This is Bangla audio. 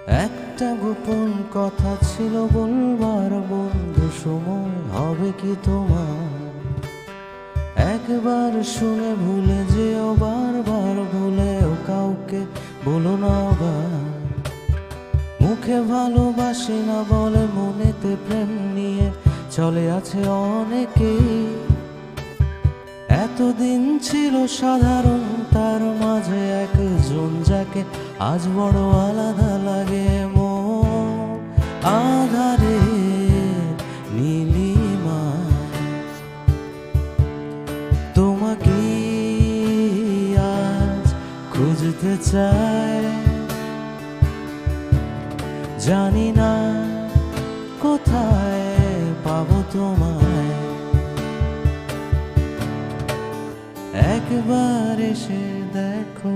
একটা গোপন কথা ছিল বলবার বন্ধু, সময় হবে কি তোমার? একবার শুনে ভুলে যেও, বারবার ভুলেও কাউকে বলো না আবার। মুখে ভালোবাসি না বলে মনেতে প্রেম নিয়ে চলে আছে অনেকেই। এতদিন ছিল সাধারণ, তার মাঝে একজন যাকে আজ বড় আলাদা লাগে। মন আধারে নীলিমা, তোমাকে আজ খুঁজতে চায়। জানি না কোথায় পাবো তোমায়, একবার এসে দেখো।